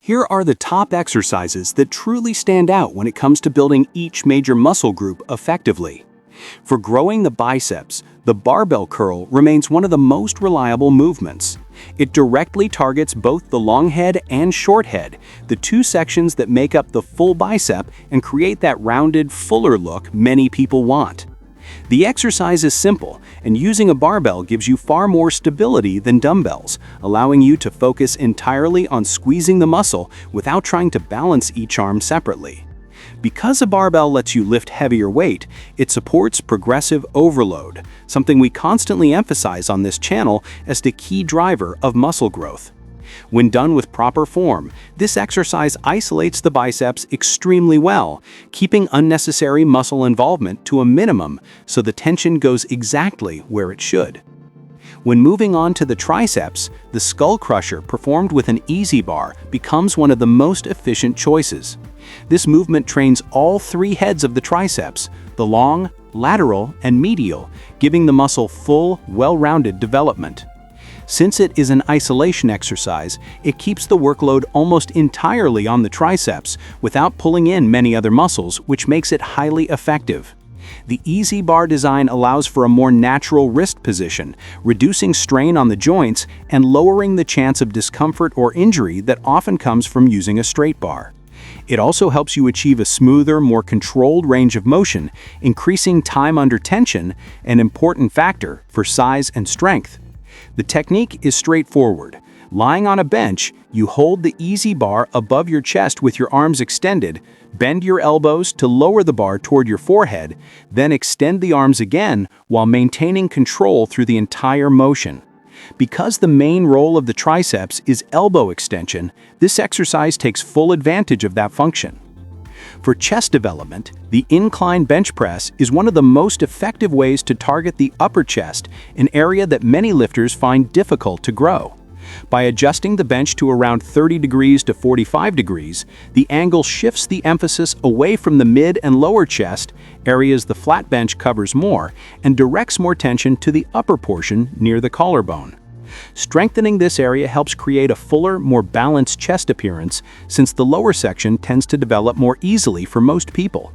Here are the top exercises that truly stand out when it comes to building each major muscle group effectively. For growing the biceps, the barbell curl remains one of the most reliable movements. It directly targets both the long head and short head, the two sections that make up the full bicep and create that rounded, fuller look many people want. The exercise is simple, and using a barbell gives you far more stability than dumbbells, allowing you to focus entirely on squeezing the muscle without trying to balance each arm separately. Because a barbell lets you lift heavier weight, it supports progressive overload, something we constantly emphasize on this channel as the key driver of muscle growth. When done with proper form, this exercise isolates the biceps extremely well, keeping unnecessary muscle involvement to a minimum so the tension goes exactly where it should. When moving on to the triceps, the skull crusher performed with an easy bar becomes one of the most efficient choices. This movement trains all three heads of the triceps, the long, lateral, and medial, giving the muscle full, well-rounded development. Since it is an isolation exercise, it keeps the workload almost entirely on the triceps without pulling in many other muscles, which makes it highly effective. The easy bar design allows for a more natural wrist position, reducing strain on the joints and lowering the chance of discomfort or injury that often comes from using a straight bar. It also helps you achieve a smoother, more controlled range of motion, increasing time under tension, an important factor for size and strength. The technique is straightforward. Lying on a bench, you hold the easy bar above your chest with your arms extended, bend your elbows to lower the bar toward your forehead, then extend the arms again while maintaining control through the entire motion. Because the main role of the triceps is elbow extension, this exercise takes full advantage of that function. For chest development, the incline bench press is one of the most effective ways to target the upper chest, an area that many lifters find difficult to grow. By adjusting the bench to around 30 degrees to 45 degrees, the angle shifts the emphasis away from the mid and lower chest, areas the flat bench covers more, and directs more tension to the upper portion near the collarbone. Strengthening this area helps create a fuller, more balanced chest appearance, since the lower section tends to develop more easily for most people.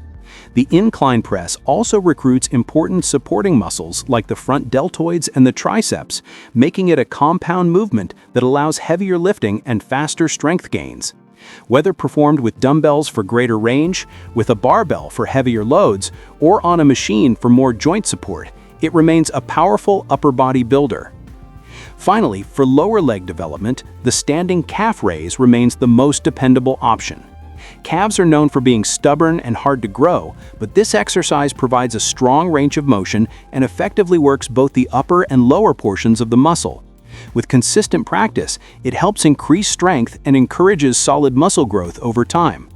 The incline press also recruits important supporting muscles like the front deltoids and the triceps, making it a compound movement that allows heavier lifting and faster strength gains. Whether performed with dumbbells for greater range, with a barbell for heavier loads, or on a machine for more joint support, it remains a powerful upper body builder. Finally, for lower leg development, the standing calf raise remains the most dependable option. Calves are known for being stubborn and hard to grow, but this exercise provides a strong range of motion and effectively works both the upper and lower portions of the muscle. With consistent practice, it helps increase strength and encourages solid muscle growth over time.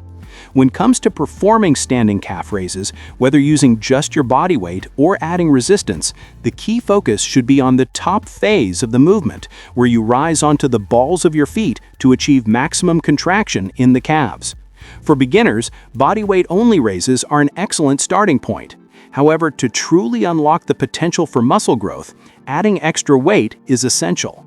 When it comes to performing standing calf raises, whether using just your body weight or adding resistance, the key focus should be on the top phase of the movement, where you rise onto the balls of your feet to achieve maximum contraction in the calves. For beginners, body weight only raises are an excellent starting point. However, to truly unlock the potential for muscle growth, adding extra weight is essential.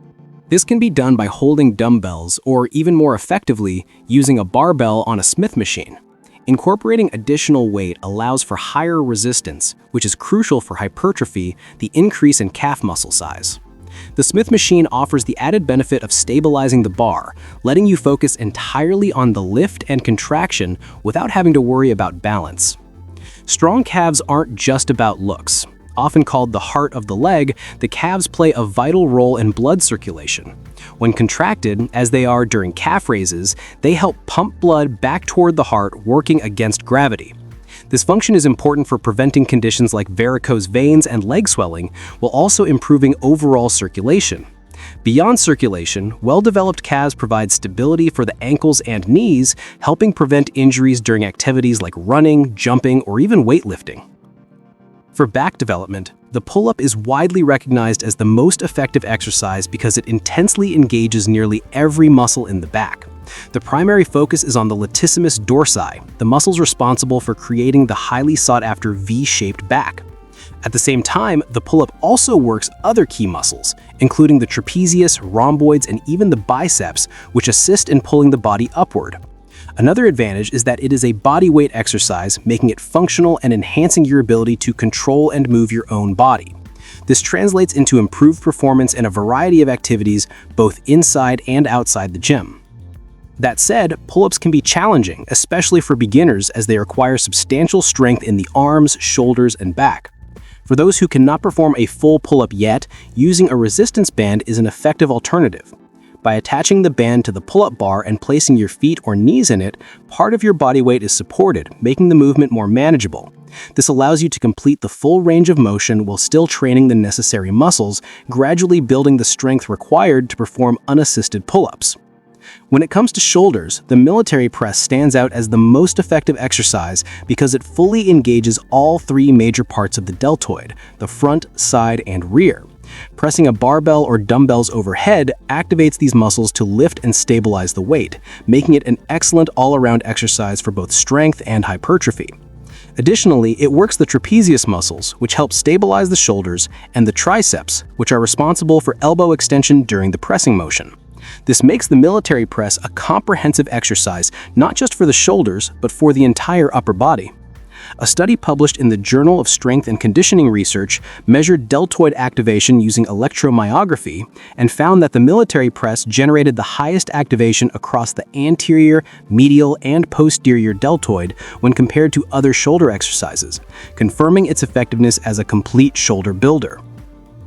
This can be done by holding dumbbells or, even more effectively, using a barbell on a Smith machine. Incorporating additional weight allows for higher resistance, which is crucial for hypertrophy, the increase in calf muscle size. The Smith machine offers the added benefit of stabilizing the bar, letting you focus entirely on the lift and contraction without having to worry about balance. Strong calves aren't just about looks. Often called the heart of the leg, the calves play a vital role in blood circulation. When contracted, as they are during calf raises, they help pump blood back toward the heart, working against gravity. This function is important for preventing conditions like varicose veins and leg swelling, while also improving overall circulation. Beyond circulation, well-developed calves provide stability for the ankles and knees, helping prevent injuries during activities like running, jumping, or even weightlifting. For back development, the pull-up is widely recognized as the most effective exercise because it intensely engages nearly every muscle in the back. The primary focus is on the latissimus dorsi, the muscles responsible for creating the highly sought-after V-shaped back. At the same time, the pull-up also works other key muscles, including the trapezius, rhomboids, and even the biceps, which assist in pulling the body upward. Another advantage is that it is a body weight exercise, making it functional and enhancing your ability to control and move your own body. This translates into improved performance in a variety of activities, both inside and outside the gym. That said, pull-ups can be challenging, especially for beginners, as they require substantial strength in the arms, shoulders, and back. For those who cannot perform a full pull-up yet, using a resistance band is an effective alternative. By attaching the band to the pull-up bar and placing your feet or knees in it, part of your body weight is supported, making the movement more manageable. This allows you to complete the full range of motion while still training the necessary muscles, gradually building the strength required to perform unassisted pull-ups. When it comes to shoulders, the military press stands out as the most effective exercise because it fully engages all three major parts of the deltoid: the front, side, and rear. Pressing a barbell or dumbbells overhead activates these muscles to lift and stabilize the weight, making it an excellent all-around exercise for both strength and hypertrophy. Additionally, it works the trapezius muscles, which help stabilize the shoulders, and the triceps, which are responsible for elbow extension during the pressing motion. This makes the military press a comprehensive exercise not just for the shoulders, but for the entire upper body. A study published in the Journal of Strength and Conditioning Research measured deltoid activation using electromyography and found that the military press generated the highest activation across the anterior, medial, and posterior deltoid when compared to other shoulder exercises, confirming its effectiveness as a complete shoulder builder.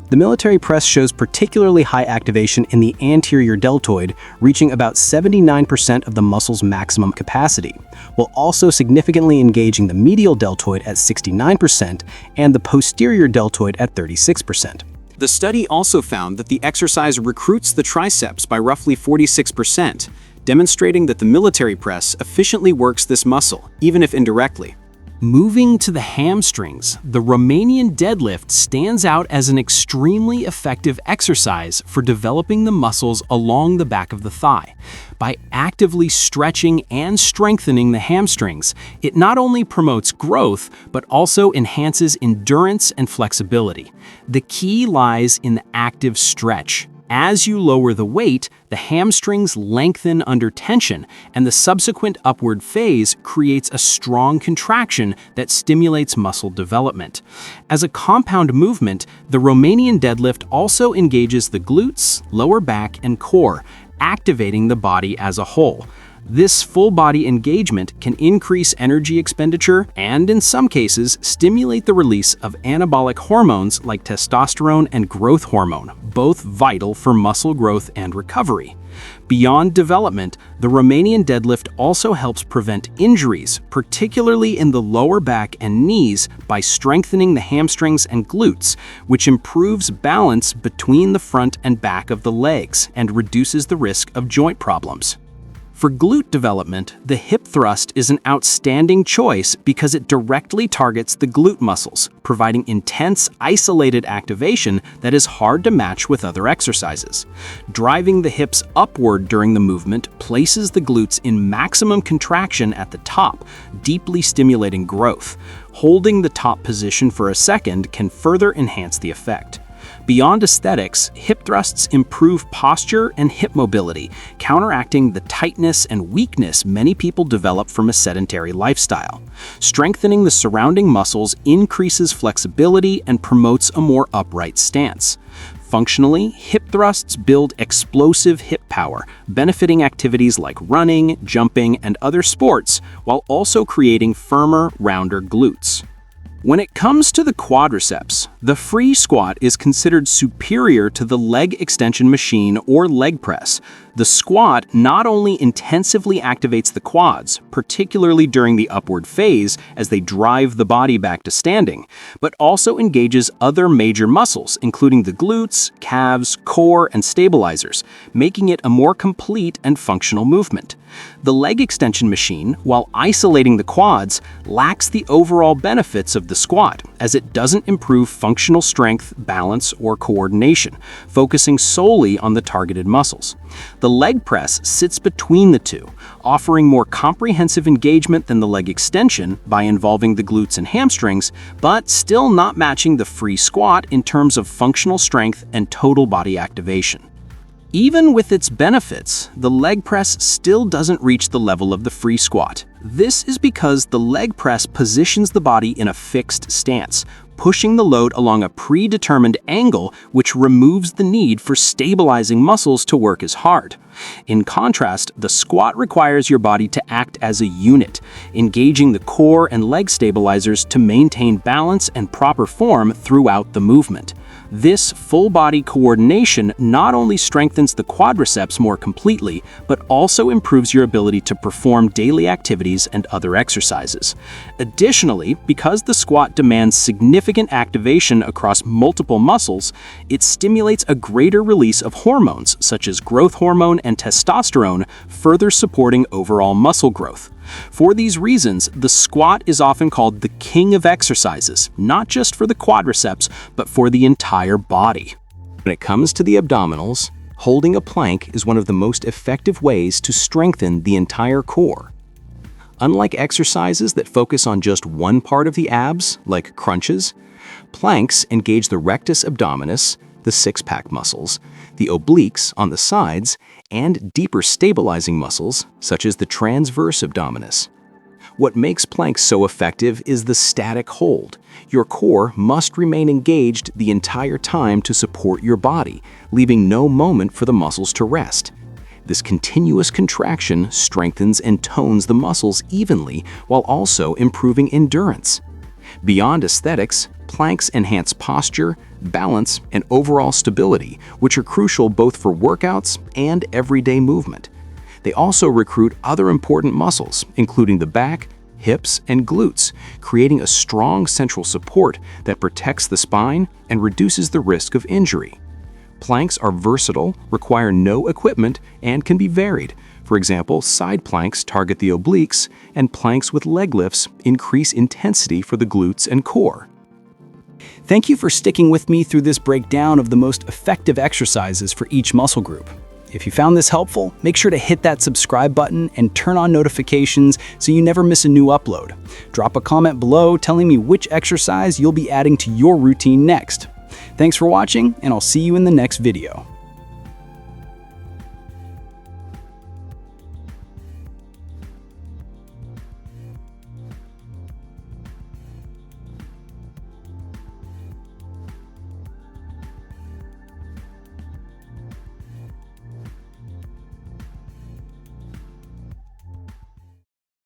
The military press shows particularly high activation in the anterior deltoid, reaching about 79% of the muscle's maximum capacity, while also significantly engaging the medial deltoid at 69% and the posterior deltoid at 36%. The study also found that the exercise recruits the triceps by roughly 46%, demonstrating that the military press efficiently works this muscle, even if indirectly. Moving to the hamstrings, the Romanian deadlift stands out as an extremely effective exercise for developing the muscles along the back of the thigh. By actively stretching and strengthening the hamstrings, it not only promotes growth, but also enhances endurance and flexibility. The key lies in the active stretch. As you lower the weight, the hamstrings lengthen under tension, and the subsequent upward phase creates a strong contraction that stimulates muscle development. As a compound movement, the Romanian deadlift also engages the glutes, lower back, and core, activating the body as a whole. This full-body engagement can increase energy expenditure and, in some cases, stimulate the release of anabolic hormones like testosterone and growth hormone, both vital for muscle growth and recovery. Beyond development, the Romanian deadlift also helps prevent injuries, particularly in the lower back and knees, by strengthening the hamstrings and glutes, which improves balance between the front and back of the legs and reduces the risk of joint problems. For glute development, the hip thrust is an outstanding choice because it directly targets the glute muscles, providing intense, isolated activation that is hard to match with other exercises. Driving the hips upward during the movement places the glutes in maximum contraction at the top, deeply stimulating growth. Holding the top position for a second can further enhance the effect. Beyond aesthetics, hip thrusts improve posture and hip mobility, counteracting the tightness and weakness many people develop from a sedentary lifestyle. Strengthening the surrounding muscles increases flexibility and promotes a more upright stance. Functionally, hip thrusts build explosive hip power, benefiting activities like running, jumping, and other sports, while also creating firmer, rounder glutes. When it comes to the quadriceps, the free squat is considered superior to the leg extension machine or leg press. The squat not only intensively activates the quads, particularly during the upward phase as they drive the body back to standing, but also engages other major muscles, including the glutes, calves, core, and stabilizers, making it a more complete and functional movement. The leg extension machine, while isolating the quads, lacks the overall benefits of the squat, as it doesn't improve functional strength, balance, or coordination, focusing solely on the targeted muscles. The leg press sits between the two, offering more comprehensive engagement than the leg extension by involving the glutes and hamstrings, but still not matching the free squat in terms of functional strength and total body activation. Even with its benefits, the leg press still doesn't reach the level of the free squat. This is because the leg press positions the body in a fixed stance, pushing the load along a predetermined angle, which removes the need for stabilizing muscles to work as hard. In contrast, the squat requires your body to act as a unit, engaging the core and leg stabilizers to maintain balance and proper form throughout the movement. This full-body coordination not only strengthens the quadriceps more completely, but also improves your ability to perform daily activities and other exercises. Additionally, because the squat demands significant activation across multiple muscles, it stimulates a greater release of hormones such as growth hormone and testosterone, further supporting overall muscle growth. For these reasons, the squat is often called the king of exercises, not just for the quadriceps, but for the entire body. When it comes to the abdominals, holding a plank is one of the most effective ways to strengthen the entire core. Unlike exercises that focus on just one part of the abs, like crunches, planks engage the rectus abdominis, the six-pack muscles, the obliques on the sides, and deeper stabilizing muscles, such as the transverse abdominis. What makes planks so effective is the static hold. Your core must remain engaged the entire time to support your body, leaving no moment for the muscles to rest. This continuous contraction strengthens and tones the muscles evenly while also improving endurance. Beyond aesthetics, planks enhance posture, balance, and overall stability, which are crucial both for workouts and everyday movement. They also recruit other important muscles, including the back, hips, and glutes, creating a strong central support that protects the spine and reduces the risk of injury. Planks are versatile, require no equipment, and can be varied. For example, side planks target the obliques, and planks with leg lifts increase intensity for the glutes and core. Thank you for sticking with me through this breakdown of the most effective exercises for each muscle group. If you found this helpful, make sure to hit that subscribe button and turn on notifications so you never miss a new upload. Drop a comment below telling me which exercise you'll be adding to your routine next. Thanks for watching, and I'll see you in the next video.